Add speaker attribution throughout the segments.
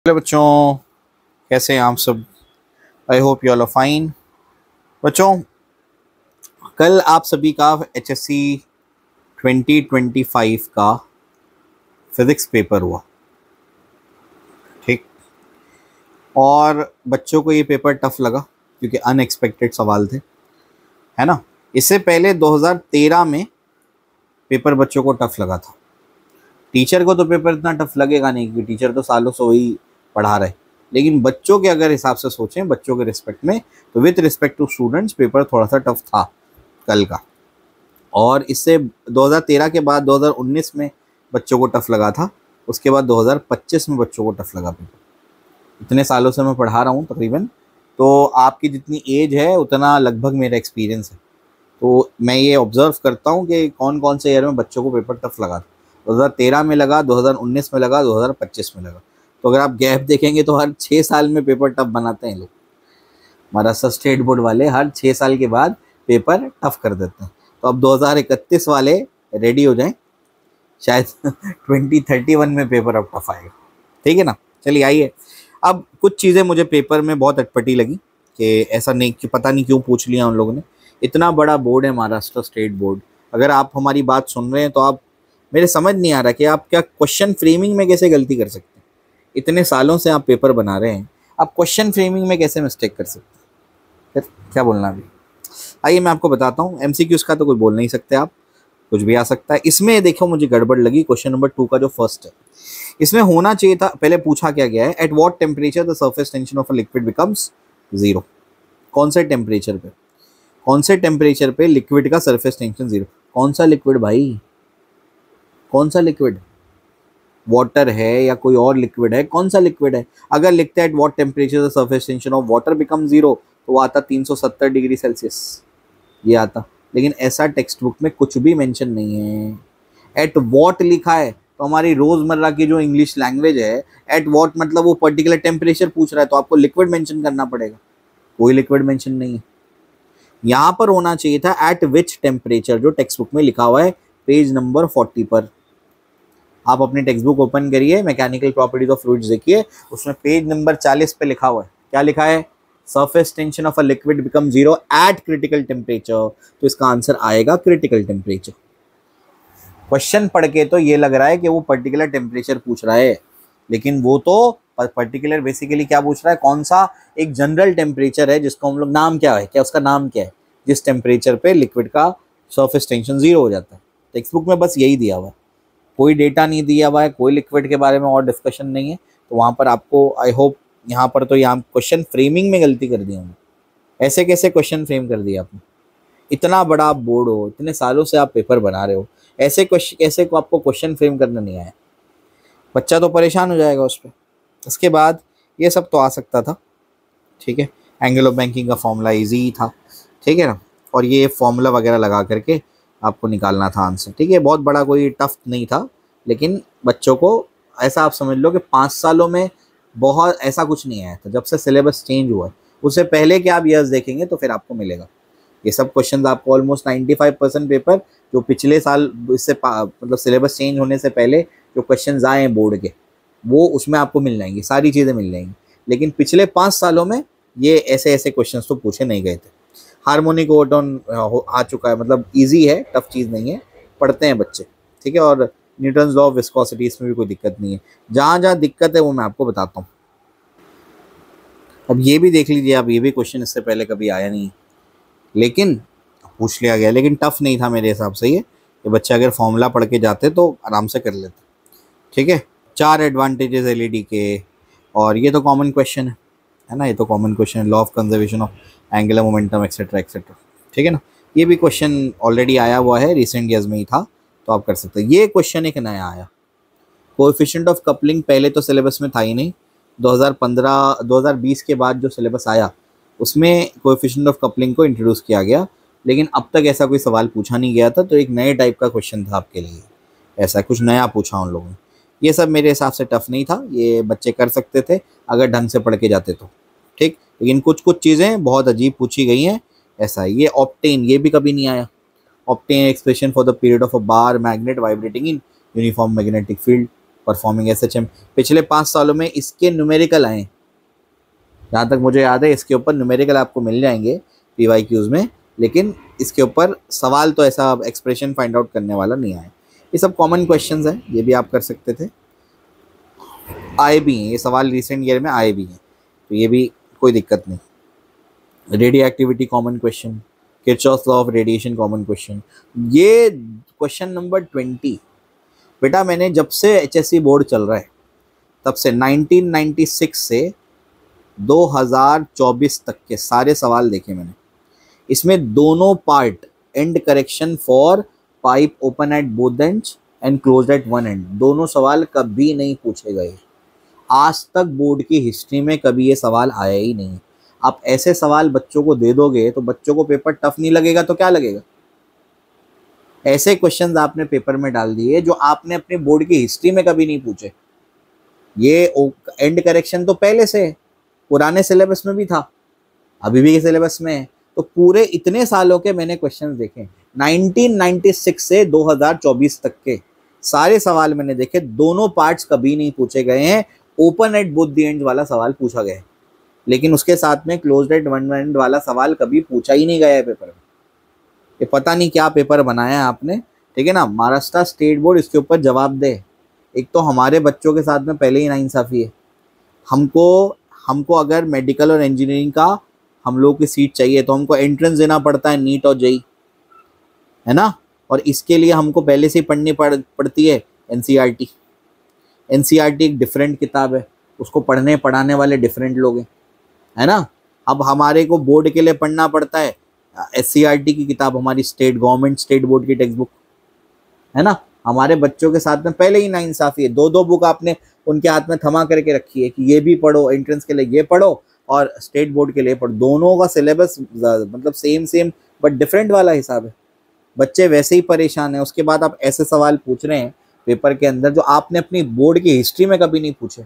Speaker 1: Hello बच्चों, कैसे हैं आप सब। I hope you all are fine. बच्चों, कल आप सभी का HSC 2025 का फिज़िक्स पेपर हुआ, ठीक। और बच्चों को ये पेपर टफ लगा क्योंकि अनएक्सपेक्टेड सवाल थे, है ना। इससे पहले 2013 में पेपर बच्चों को टफ लगा था। टीचर को तो पेपर इतना टफ लगेगा नहीं क्योंकि टीचर तो सालों से वही पढ़ा रहे, लेकिन बच्चों के अगर हिसाब से सोचें, बच्चों के रिस्पेक्ट में, तो with respect to students paper थोड़ा सा टफ था कल का। और इससे 2013 के बाद 2019 में बच्चों को टफ लगा था, उसके बाद 2025 में बच्चों को टफ लगा पेपर। इतने सालों से मैं पढ़ा रहा हूँ तकरीबन, तो आपकी जितनी एज है उतना लगभग मेरा एक्सपीरियंस है। तो मैं ये ऑब्ज़र्व करता हूँ कि कौन कौन से ईयर में बच्चों को पेपर टफ लगा था। 2013 में लगा, 2019 में लगा, 2025 में लगा। तो अगर आप गैप देखेंगे तो हर 6 साल में पेपर टफ बनाते हैं लोग। महाराष्ट्र स्टेट बोर्ड वाले हर 6 साल के बाद पेपर टफ कर देते हैं। तो अब 2031 वाले रेडी हो जाएं, शायद 2031 में पेपर अब टफ आएगा, ठीक है ना। चलिए आइए, अब कुछ चीज़ें मुझे पेपर में बहुत अटपटी लगी कि ऐसा नहीं कि पता नहीं क्यों पूछ लिया उन लोगों ने। इतना बड़ा बोर्ड है महाराष्ट्र स्टेट बोर्ड, अगर आप हमारी बात सुन रहे हैं तो आप, मेरे समझ नहीं आ रहा कि आप क्या क्वेश्चन फ्रेमिंग में कैसे गलती कर सकते हैं। इतने सालों से आप पेपर बना रहे हैं, आप क्वेश्चन फ्रेमिंग में कैसे मिस्टेक कर सकते हैं। फिर क्या बोलना अभी, आइए मैं आपको बताता हूँ। MCQs का तो कुछ बोल नहीं सकते आप, कुछ भी आ सकता है इसमें। देखो मुझे गड़बड़ लगी क्वेश्चन नंबर 2 का जो फर्स्ट है, इसमें होना चाहिए था, पहले पूछा क्या गया है, at what temperature the surface tension of a liquid becomes 0। कौन से टेम्परेचर पे, कौन से टेम्परेचर पे लिक्विड का सरफेस टेंशन 0। कौन सा लिक्विड भाई, कौन सा लिक्विड, वाटर है या कोई और लिक्विड है, कौन सा लिक्विड है। अगर लिखते हैं at what temperature the surface tension of water become 0 तो वो आता 370 डिग्री सेल्सियस, ये आता। लेकिन ऐसा टेक्स्ट बुक में कुछ भी मेंशन नहीं है। एट व्हाट लिखा है तो हमारी रोजमर्रा की जो इंग्लिश लैंग्वेज है, एट व्हाट मतलब वो पर्टिकुलर टेम्परेचर पूछ रहा है तो आपको लिक्विड मेंशन करना पड़ेगा। कोई लिक्विड मेंशन नहीं है। यहाँ पर होना चाहिए था एट विच टेम्परेचर, जो टेक्स्ट बुक में लिखा हुआ है पेज नंबर 40 पर। आप अपनी टेक्स्ट बुक ओपन करिए, मैकेनिकल प्रॉपर्टीज ऑफ फ्लूइड्स देखिए, उसमें पेज नंबर 40 पे लिखा हुआ है, क्या लिखा है, surface tension of a liquid become 0 eight critical temperature. तो इसका आंसर आएगा क्रिटिकल टेम्परेचर। क्वेश्चन पढ़ के तो ये लग रहा है कि वो पर्टिकुलर टेम्परेचर पूछ रहा है, लेकिन वो तो पर्टिकुलर बेसिकली क्या पूछ रहा है, कौन सा एक जनरल टेम्परेचर है जिसको हम लोग, नाम क्या है, क्या उसका नाम क्या है, जिस टेम्परेचर पे लिक्विड का सरफेस टेंशन 0 हो जाता है। टेक्स्ट बुक में बस यही दिया हुआ है, कोई डेटा नहीं दिया हुआ है, कोई लिक्विड के बारे में और डिस्कशन नहीं है। तो वहाँ पर आपको, आई होप यहाँ पर तो यहाँ क्वेश्चन फ्रेमिंग में गलती कर दी होंगी। ऐसे कैसे क्वेश्चन फ्रेम कर दिया आपने, इतना बड़ा आप बोर्ड हो, इतने सालों से आप पेपर बना रहे हो, ऐसे क्वेश्चन, ऐसे को आपको क्वेश्चन फ्रेम करना नहीं आया, बच्चा तो परेशान हो जाएगा उस पर। इसके बाद ये सब तो आ सकता था, ठीक है। एंगल ऑफ बैंकिंग का फॉर्मूला ईजी था, ठीक है ना, और ये फॉर्मूला वगैरह लगा करके आपको निकालना था आंसर, ठीक है। बहुत बड़ा कोई टफ नहीं था, लेकिन बच्चों को ऐसा आप समझ लो कि 5 सालों में बहुत ऐसा कुछ नहीं आया था। जब से सिलेबस चेंज हुआ है, उससे पहले के आप ईयर्स देखेंगे तो फिर आपको मिलेगा ये सब क्वेश्चन। आपको ऑलमोस्ट 95% पेपर जो पिछले साल, इससे मतलब सिलेबस चेंज होने से पहले जो क्वेश्चन आए हैं बोर्ड के, वो उसमें आपको मिल जाएंगी, सारी चीज़ें मिल जाएंगी। लेकिन पिछले 5 सालों में ये ऐसे ऐसे क्वेश्चन तो पूछे नहीं गए थे। हार्मोनिक ओटोन आ चुका है, मतलब इजी है, टफ चीज़ नहीं है, पढ़ते हैं बच्चे, ठीक है। और न्यूटन्स लॉ ऑफ विस्कोसिटी, इसमें भी कोई दिक्कत नहीं है। जहाँ जहाँ दिक्कत है वो मैं आपको बताता हूँ। अब ये भी देख लीजिए आप, ये भी क्वेश्चन इससे पहले कभी आया नहीं, लेकिन पूछ लिया गया, लेकिन टफ नहीं था मेरे हिसाब से। ये बच्चे अगर फॉर्मूला पढ़ के जाते तो आराम से कर लेते, ठीक है। 4 एडवांटेजेस LED के, और ये तो कॉमन क्वेश्चन है ना, ये तो कॉमन क्वेश्चन है, law of conservation of angular momentum etcetera etcetera, ठीक है ना। ये भी क्वेश्चन ऑलरेडी आया हुआ है, रिसेंट ईयर्स में ही था, तो आप कर सकते हैं। ये क्वेश्चन एक नया आया, कोएफिशिएंट ऑफ कपलिंग पहले तो सिलेबस में था ही नहीं। 2020 के बाद जो सिलेबस आया उसमें कोएफिशिएंट ऑफ कपलिंग को इंट्रोड्यूस किया गया, लेकिन अब तक ऐसा कोई सवाल पूछा नहीं गया था। तो एक नए टाइप का क्वेश्चन था आपके लिए, ऐसा कुछ नया पूछा उन लोगों ने। ये सब मेरे हिसाब से टफ नहीं था, ये बच्चे कर सकते थे अगर ढंग से पढ़ के जाते तो, ठीक। लेकिन कुछ कुछ चीज़ें बहुत अजीब पूछी गई हैं, ऐसा है। ये ऑप्टेन, ये भी कभी नहीं आया। Obtain expression for the period of a bar magnet vibrating in uniform magnetic field, performing SHM. पिछले 5 सालों में इसके न्यूमेरिकल आए, जहाँ तक मुझे याद है इसके ऊपर न्यूमेरिकल आपको मिल जाएंगे पीवाईक्यूज में, लेकिन इसके ऊपर सवाल तो ऐसा एक्सप्रेशन फाइंड आउट करने वाला नहीं आया। ये सब कॉमन क्वेश्चंस हैं, ये भी आप कर सकते थे, आए भी हैं ये सवाल, रिसेंट ईयर में आए भी हैं, तो ये भी कोई दिक्कत नहीं। Radio common question, Kirchhoff's law of radiation common question. ये क्वेश्चन नंबर 20 बेटा मैंने जब से HSC बोर्ड चल रहा है तब से 1996 से 2024 तक के सारे सवाल देखे मैंने। इसमें दोनों part, and correction for pipe open at both ends and closed eight one and, दोनों सवाल कभी नहीं पूछे गए। आज तक बोर्ड की हिस्ट्री में कभी ये सवाल आया ही नहीं। आप ऐसे सवाल बच्चों को दे दोगे तो बच्चों को पेपर टफ नहीं लगेगा तो क्या लगेगा। ऐसे क्वेश्चंस आपने पेपर में डाल दिए जो आपने अपने बोर्ड की हिस्ट्री में कभी नहीं पूछे। ये एंड करेक्शन तो पहले से पुराने सिलेबस में भी था, अभी भी सिलेबस में है, तो पूरे इतने सालों के मैंने क्वेश्चंस देखे, 1996 से 2024 तक के सारे सवाल मैंने देखे, दोनों पार्ट्स कभी नहीं पूछे गए हैं। Open at both the end वाला सवाल पूछा गया है, लेकिन उसके साथ में क्लोज्ड एट वन एंड वाला सवाल कभी पूछा ही नहीं गया है पेपर में। ये पता नहीं क्या पेपर बनाया है आपने, ठीक है ना। महाराष्ट्र स्टेट बोर्ड इसके ऊपर जवाब दे। एक तो हमारे बच्चों के साथ में पहले ही नाइंसाफ़ी है। हमको अगर मेडिकल और इंजीनियरिंग का हम लोग की सीट चाहिए तो हमको एंट्रेंस देना पड़ता है, नीट और जेई, है ना। और इसके लिए हमको पहले से ही पढ़नी पड़ती है एनसीईआरटी। एनसीईआरटी एक डिफरेंट किताब है, उसको पढ़ने पढ़ाने वाले डिफरेंट लोग हैं, है ना। अब हमारे को बोर्ड के लिए पढ़ना पड़ता है एससीईआरटी की किताब, हमारी गवर्नमेंट स्टेट बोर्ड की टेक्स्ट बुक, है ना। हमारे बच्चों के साथ में पहले ही नाइंसाफ़ी है, दो बुक आपने उनके हाथ में थमा करके रखी है कि ये भी पढ़ो, एंट्रेंस के लिए ये पढ़ो और स्टेट बोर्ड के लिए पढ़ो। दोनों का सिलेबस मतलब सेम बट डिफरेंट वाला हिसाब है। बच्चे वैसे ही परेशान हैं। उसके बाद आप ऐसे सवाल पूछ रहे हैं पेपर के अंदर जो आपने अपनी बोर्ड की हिस्ट्री में कभी नहीं पूछे।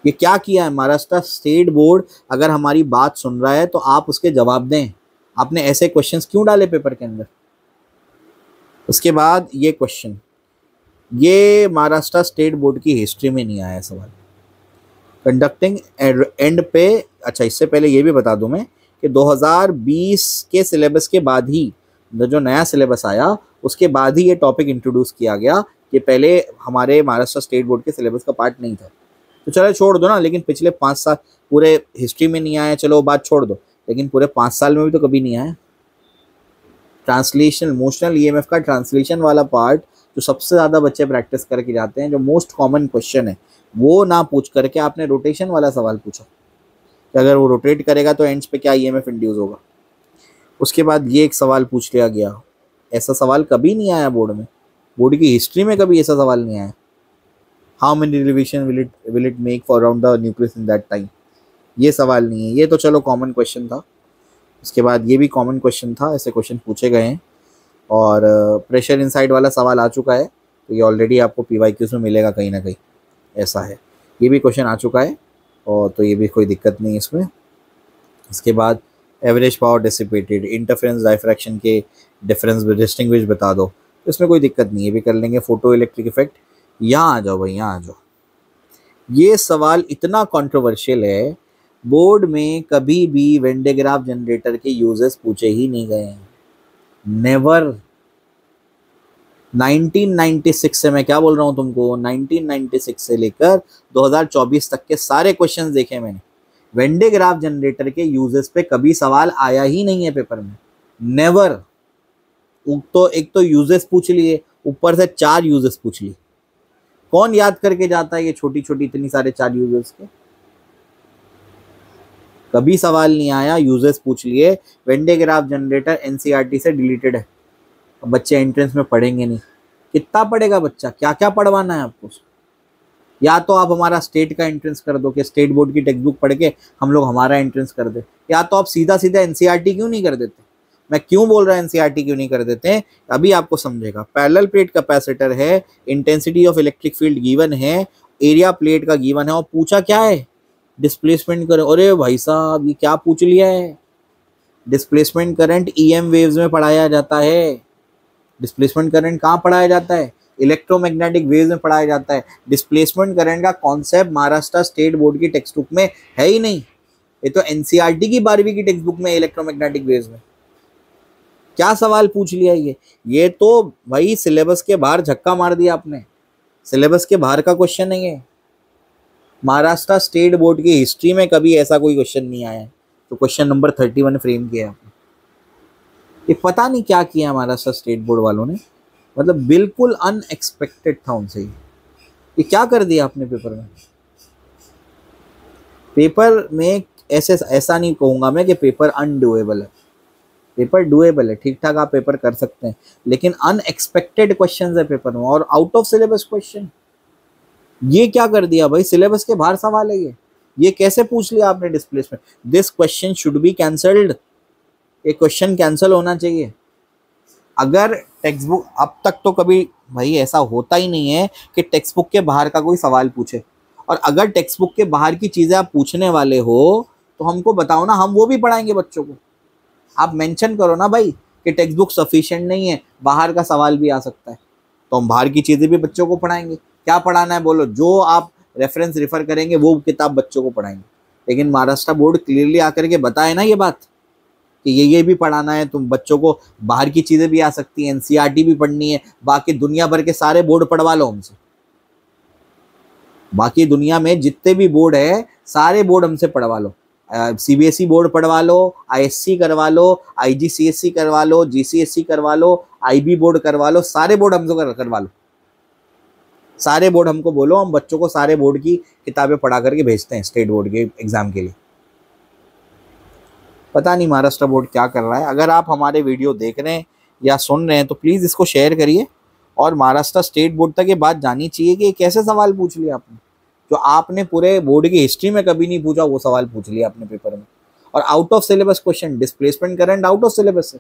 Speaker 1: ये क्या किया है महाराष्ट्र स्टेट बोर्ड? अगर हमारी बात सुन रहा है तो आप उसके जवाब दें। आपने ऐसे क्वेश्चंस क्यों डाले पेपर के अंदर? उसके बाद ये क्वेश्चन, ये महाराष्ट्र स्टेट बोर्ड की हिस्ट्री में नहीं आया सवाल। कंडक्टिंग एंड पे, अच्छा इससे पहले ये भी बता दूं मैं कि 2020 के सिलेबस के बाद ही, जो नया सिलेबस आया उसके बाद ही ये टॉपिक इंट्रोड्यूस किया गया। कि पहले हमारे महाराष्ट्र स्टेट बोर्ड के सिलेबस का पार्ट नहीं था। तो चलो छोड़ दो ना, लेकिन पिछले 5 साल पूरे हिस्ट्री में नहीं आया, चलो बात छोड़ दो, लेकिन पूरे 5 साल में भी तो कभी नहीं आया। ट्रांसलेशन, इमोशनल ईएमएफ का ट्रांसलेशन वाला पार्ट जो सबसे ज़्यादा बच्चे प्रैक्टिस करके जाते हैं, जो मोस्ट कॉमन क्वेश्चन है, वो ना पूछ करके आपने रोटेशन वाला सवाल पूछा कि अगर वो रोटेट करेगा तो एंड्स पे क्या ईएमएफ इंड्यूस होगा। उसके बाद ये एक सवाल पूछ लिया गया, ऐसा सवाल कभी नहीं आया बोर्ड में, बोर्ड की हिस्ट्री में कभी ऐसा सवाल नहीं आया। How many revision will it make for around the nucleus in that time, ये सवाल नहीं है। ये तो चलो कॉमन क्वेश्चन था। उसके बाद ये भी कॉमन क्वेश्चन था, ऐसे क्वेश्चन पूछे गए हैं। और प्रेशर इनसाइड वाला सवाल आ चुका है, तो ये ऑलरेडी आपको पीवाईक्यूज़ में मिलेगा कहीं ना कहीं, ऐसा है। ये भी क्वेश्चन आ चुका है, और तो ये भी कोई दिक्कत नहीं है इसमें। इसके बाद average power dissipated, interference diffraction के डिफरेंस डिस्टिंग्विश बता दो, तो इसमें कोई दिक्कत नहीं है, ये भी कर लेंगे। फोटो इलेक्ट्रिक इफेक्ट, यहाँ आ जाओ भाई, यहाँ आ जाओ। ये सवाल इतना कंट्रोवर्शियल है, बोर्ड में कभी भी वेन डायग्राफ जनरेटर के यूजेस पूछे ही नहीं गए हैं, नेवर। 1996 से, मैं क्या बोल रहा हूँ तुमको, 1996 से लेकर 2024 तक के सारे क्वेश्चंस देखे मैंने, वेन डायग्राफ जनरेटर के यूजेस पे कभी सवाल आया ही नहीं है पेपर में, नेवर। तो एक तो यूजेस पूछ लिए, ऊपर से 4 यूजेस पूछ लिए। कौन याद करके जाता है ये छोटी छोटी इतनी सारे 4 यूजेस के? कभी सवाल नहीं आया, यूजेस पूछ लिए। वेन डायग्राफ जनरेटर एनसीईआरटी से डिलीटेड है, बच्चे एंट्रेंस में पढ़ेंगे नहीं। कितना पढ़ेगा बच्चा, क्या क्या पढ़वाना है आपको? या तो आप हमारा स्टेट का एंट्रेंस कर दो कि स्टेट बोर्ड की टेक्स्ट बुक पढ़ के हम लोग हमारा एंट्रेंस कर दे, या तो आप सीधा सीधा एनसीईआरटी क्यों नहीं कर देते। मैं क्यों बोल रहा हूँ एनसीईआरटी क्यों नहीं कर देते, अभी आपको समझेगा। पैरेलल प्लेट कैपेसिटर है, intensity of electric field given है, एरिया प्लेट का गिवन है, और पूछा क्या है, डिस्प्लेसमेंट करंट। अरे भाई साहब, ये क्या पूछ लिया है? डिस्प्लेसमेंट करंट ईएम वेव्स में पढ़ाया जाता है। डिस्प्लेसमेंट करंट कहाँ पढ़ाया जाता है? इलेक्ट्रोमैग्नेटिक वेव्स में पढ़ाया जाता है। डिस्प्लेसमेंट करंट का कॉन्सेप्ट महाराष्ट्र स्टेट बोर्ड की टेक्स्ट बुक में है ही नहीं, ये तो एनसीईआरटी की 12वीं की टेक्स्ट बुक में इलेक्ट्रोमैग्नेटिक वेव्स में। क्या सवाल पूछ लिया ये तो भाई सिलेबस के बाहर झक्का मार दिया आपने, सिलेबस के बाहर का क्वेश्चन नहीं है। महाराष्ट्र स्टेट बोर्ड की हिस्ट्री में कभी ऐसा कोई क्वेश्चन नहीं आया है तो क्वेश्चन नंबर 31 फ्रेम किया आपने। ये पता नहीं क्या किया महाराष्ट्र स्टेट बोर्ड वालों ने, मतलब बिल्कुल अनएक्सपेक्टेड था उनसे। ये क्या कर दिया आपने पेपर में? पेपर में ऐसा नहीं कहूँगा मैं कि पेपर अनडूएबल है, पेपर डूएबल है, ठीक ठाक आप पेपर कर सकते हैं, लेकिन अनएक्सपेक्टेड क्वेश्चंस है पेपर में और आउट ऑफ सिलेबस क्वेश्चन। ये क्या कर दिया भाई, सिलेबस के बाहर सवाल है ये कैसे पूछ लिया आपने displacement? This question should be cancelled, ये क्वेश्चन कैंसिल होना चाहिए। अगर टेक्स्ट बुक, अब तक तो कभी भाई ऐसा होता ही नहीं है कि टेक्स्ट बुक के बाहर का कोई सवाल पूछे, और अगर टेक्स्ट बुक के बाहर की चीज़ें आप पूछने वाले हो तो हमको बताओ ना, हम वो भी पढ़ाएंगे बच्चों को। आप मेंशन करो ना भाई कि टेक्स्ट बुक सफिशिएंट नहीं है, बाहर का सवाल भी आ सकता है, तो हम बाहर की चीज़ें भी बच्चों को पढ़ाएंगे। क्या पढ़ाना है बोलो, जो आप रेफरेंस रेफर करेंगे वो किताब बच्चों को पढ़ाएंगे। लेकिन महाराष्ट्र बोर्ड क्लियरली आकर के बताए ना ये बात कि ये भी पढ़ाना है, तुम बच्चों को बाहर की चीज़ें भी आ सकती हैं, एनसीईआरटी भी पढ़नी है, बाकी दुनिया भर के सारे बोर्ड पढ़वा लो हमसे, बाकी दुनिया में जितने भी बोर्ड है सारे बोर्ड हमसे पढ़वा लो। सीबीएसई बोर्ड पढ़वा लो, आईएससी करवा लो, आईजीसीएसई करवा लो, जीसीएसई करवा लो, आईबी बोर्ड करवा लो, सारे बोर्ड हमसे करवा लो। सारे बोर्ड हमको बोलो, हम बच्चों को सारे बोर्ड की किताबें पढ़ा करके भेजते हैं स्टेट बोर्ड के एग्जाम के लिए। पता नहीं महाराष्ट्र बोर्ड क्या कर रहा है। अगर आप हमारे वीडियो देख रहे हैं या सुन रहे हैं तो प्लीज़ इसको शेयर करिए, और महाराष्ट्र स्टेट बोर्ड तक ये बात जानी चाहिए कि कैसे सवाल पूछ लिया आपने, जो आपने पूरे बोर्ड की हिस्ट्री में कभी नहीं पूछा वो सवाल पूछ लिया आपने पेपर में, और out of syllabus question. Displacement current out of syllabus है,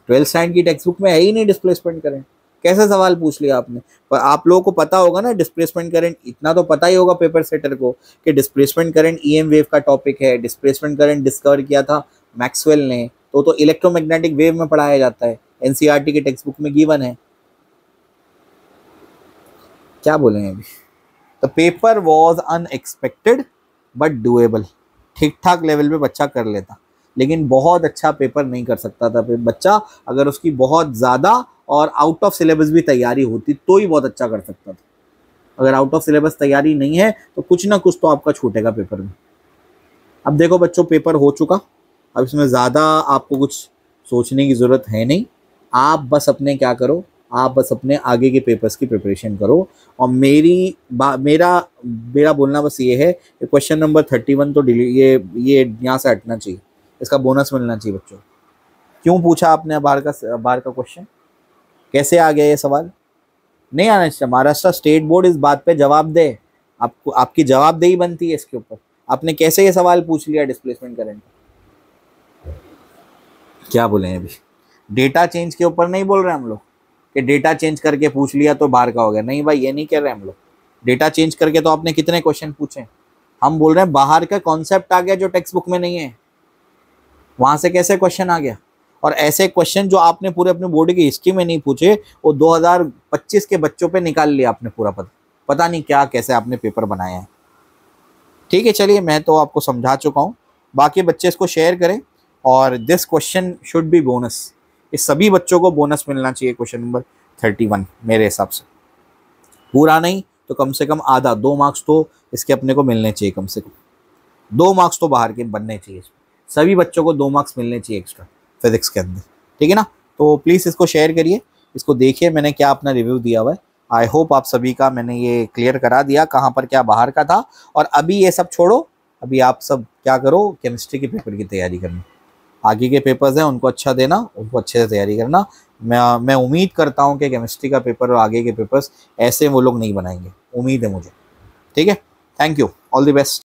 Speaker 1: 12th स्टैंडर्ड की टेक्स्ट बुक में है ही नहीं डिस्प्लेसमेंट करंट, कैसे सवाल पूछ लिया आपने? पर आप लोगों को पता होगा ना डिस्प्लेसमेंट करंट, इतना तो पता ही होगा पेपर सेटर को कि डिस्प्लेसमेंट करंट ईएम वेव का टॉपिक है। डिस्प्लेसमेंट करंट डिस्कवर किया था मैक्सवेल ने, तो इलेक्ट्रोमैग्नेटिक वेव में पढ़ाया जाता है, एनसीईआरटी की टेक्स्ट बुक में गिवन है। क्या बोलेंगे अभी? The paper was unexpected but doable, ठीक ठाक लेवल पे बच्चा कर लेता, लेकिन बहुत अच्छा पेपर नहीं कर सकता था बच्चा। अगर उसकी बहुत ज़्यादा और आउट ऑफ सिलेबस भी तैयारी होती तो ही बहुत अच्छा कर सकता था। अगर आउट ऑफ सिलेबस तैयारी नहीं है तो कुछ ना कुछ तो आपका छूटेगा पेपर में। अब देखो बच्चों, पेपर हो चुका, अब इसमें ज़्यादा आपको कुछ सोचने की ज़रूरत है नहीं। आप बस अपने क्या करो, आप बस अपने आगे के पेपर्स की प्रिपरेशन करो। और मेरा बोलना बस ये है कि क्वेश्चन नंबर 31 तो ये यहाँ से हटना चाहिए, इसका बोनस मिलना चाहिए बच्चों। क्यों पूछा आपने बाहर का क्वेश्चन, कैसे आ गया ये सवाल? नहीं आना चाहिए। महाराष्ट्र स्टेट बोर्ड इस बात पे जवाब दे, आपको आपकी जवाबदेही बनती है इसके ऊपर। आपने कैसे ये सवाल पूछ लिया डिस्प्लेसमेंट करंट? क्या बोले अभी? डेटा चेंज के ऊपर नहीं बोल रहे हम लोग कि डेटा चेंज करके पूछ लिया तो बाहर का हो गया। नहीं भाई, ये नहीं कह रहे हम लोग। डेटा चेंज करके तो आपने कितने क्वेश्चन पूछे, हम बोल रहे हैं बाहर का कॉन्सेप्ट आ गया जो टेक्स्ट बुक में नहीं है, वहां से कैसे क्वेश्चन आ गया। और ऐसे क्वेश्चन जो आपने पूरे अपने बोर्ड की हिस्ट्री में नहीं पूछे, वो 2025 के बच्चों पे निकाल लिया आपने पूरा। पता नहीं क्या कैसे आपने पेपर बनाया है। ठीक है, चलिए मैं तो आपको समझा चुका हूँ, बाकी बच्चे इसको शेयर करें। और this question should be bonus, इस सभी बच्चों को बोनस मिलना चाहिए क्वेश्चन नंबर 31 मेरे हिसाब से। पूरा नहीं तो कम से कम आधा, 2 मार्क्स तो इसके अपने को मिलने चाहिए, कम से कम 2 मार्क्स तो बाहर के बनने चाहिए। सभी बच्चों को 2 मार्क्स मिलने चाहिए एक्स्ट्रा फिजिक्स के अंदर, ठीक है ना। तो प्लीज़ इसको शेयर करिए, इसको देखिए मैंने क्या अपना रिव्यू दिया हुआ है। आई होप आप सभी का मैंने ये क्लियर करा दिया कहाँ पर क्या बाहर का था। और अभी ये सब छोड़ो, अभी आप सब क्या करो, केमिस्ट्री के पेपर की तैयारी करनी। आगे के पेपर्स हैं उनको अच्छा देना, उनको अच्छे से तैयारी करना। मैं उम्मीद करता हूँ कि केमिस्ट्री का पेपर और आगे के पेपर्स ऐसे वो लोग नहीं बनाएंगे, उम्मीद है मुझे। ठीक है, thank you, all the best.